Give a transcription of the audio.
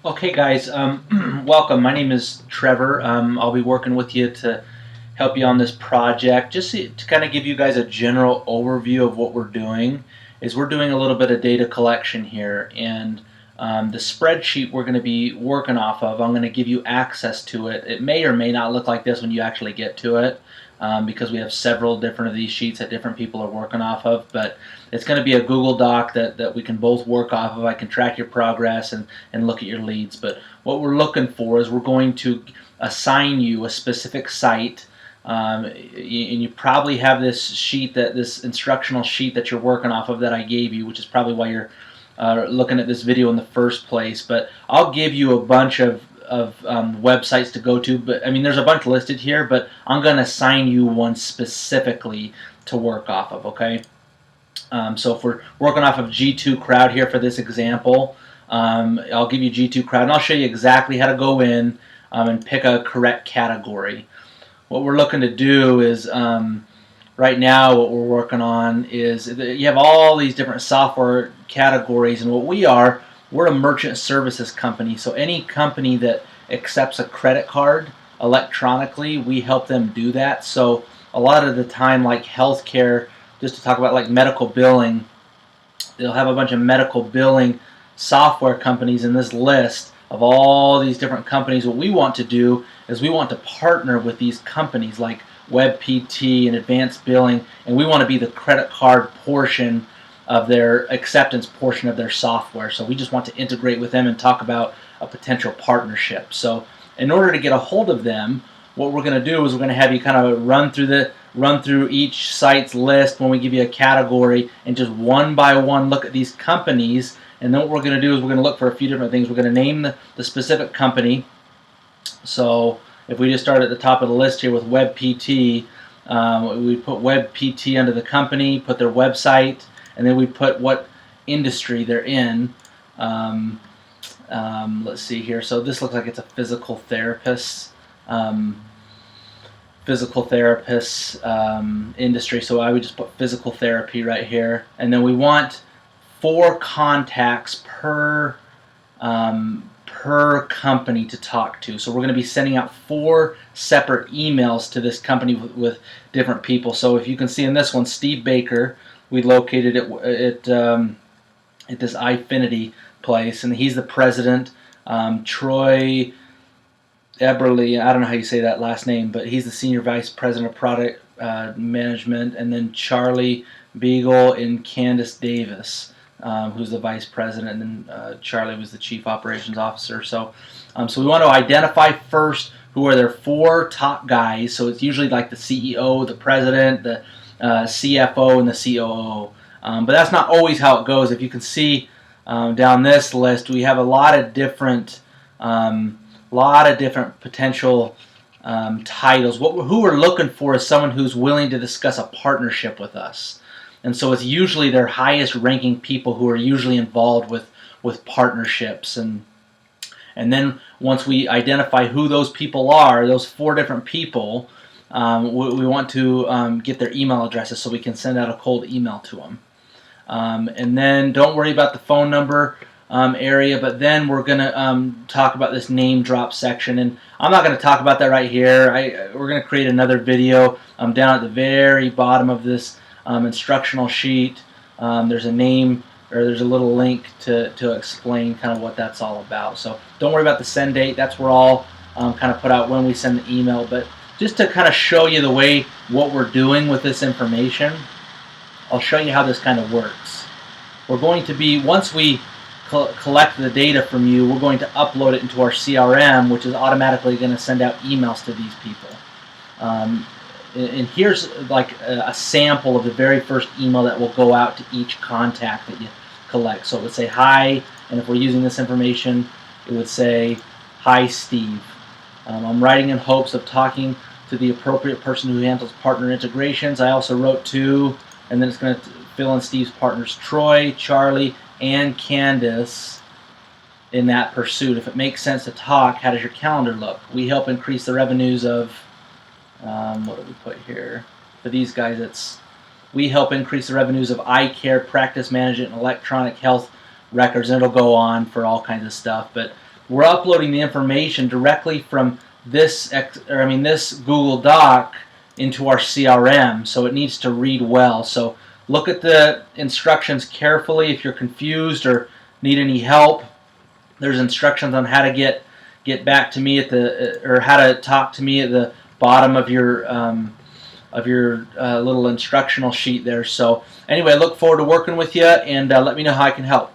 Okay, guys, welcome. My name is Trevor. I'll be working with you to help you on this project. Just to kind of give you guys a general overview of what we're doing, is we're doing a little bit of data collection here, and the spreadsheet we're going to be working off of, I'm going to give you access to it. It may or may not look like this when you actually get to it, because we have several different of these sheets that different people are working off of, but it's going to be a Google Doc that we can both work off of. I can track your progress and look at your leads, but what we're looking for is we're going to assign you a specific site, and you probably have this sheet, this instructional sheet that you're working off of that I gave you, which is probably why you're looking at this video in the first place. But I'll give you a bunch of websites to go to, but I mean there's a bunch listed here, but I'm going to assign you one specifically to work off of, okay? So if we're working off of G2 Crowd here for this example, I'll give you G2 Crowd, and I'll show you exactly how to go in and pick a correct category. What we're looking to do is, right now what we're working on is, you have all these different software categories, and what we're a merchant services company, so any company that accepts a credit card electronically, we help them do that. So a lot of the time, like healthcare, just to talk about like medical billing, they'll have a bunch of medical billing software companies in this list of all these different companies. What we want to do is we want to partner with these companies like WebPT and Advanced Billing, and we want to be the credit card portion of their acceptance portion of their software. So we just want to integrate with them and talk about a potential partnership. So in order to get a hold of them, what we're going to do is we're going to have you kind of run through each site's list when we give you a category, and just one by one look at these companies. And then what we're going to do is we're going to look for a few different things. We're going to name the specific company. So if we just start at the top of the list here with WebPT, we put WebPT under the company, put their website, and then we put what industry they're in. Let's see here. So this looks like it's a physical therapist. Industry, so I would just put physical therapy right here, and then we want 4 contacts per company to talk to. So we're going to be sending out 4 separate emails to this company with different people. So if you can see in this one, Steve Baker, we located it at this iFinity place, and he's the president. Troy Eberly, I don't know how you say that last name, but he's the Senior Vice President of Product Management, and then Charlie Beagle and Candace Davis, who's the Vice President, and then Charlie was the Chief Operations Officer. So we want to identify first who are their 4 top guys, so it's usually like the CEO, the President, the CFO, and the COO. But that's not always how it goes. If you can see down this list, we have a lot of different potential titles. Who we're looking for is someone who's willing to discuss a partnership with us. And so it's usually their highest ranking people who are usually involved with partnerships. And then once we identify who those people are, those 4 different people, we want to get their email addresses so we can send out a cold email to them. And then don't worry about the phone number area, but then we're going to talk about this name drop section, and I'm not going to talk about that right here. We're going to create another video down at the very bottom of this instructional sheet. There's a name, or there's a little link to explain kind of what that's all about. So don't worry about the send date. That's where I'll kind of put out when we send the email. But just to kind of show you the way what we're doing with this information, I'll show you how this kind of works. We're going to be, once we collect the data from you, we're going to upload it into our CRM, which is automatically going to send out emails to these people. And here's like a sample of the very first email that will go out to each contact that you collect. So it would say, hi, and if we're using this information, it would say, hi, Steve. I'm writing in hopes of talking to the appropriate person who handles partner integrations. I also wrote to, and then it's going to fill in Steve's partners, Troy, Charlie, and Candace, in that pursuit. If it makes sense to talk, how does your calendar look? We help increase the revenues of, what do we put here? For these guys, it's, we help increase the revenues of eye care, practice management, and electronic health records, and it'll go on for all kinds of stuff. But we're uploading the information directly from this this Google Doc into our CRM, so it needs to read well. So look at the instructions carefully. If you're confused or need any help, there's instructions on how to get back to me at the or how to talk to me at the bottom of your little instructional sheet there. So anyway, I look forward to working with you, and let me know how I can help.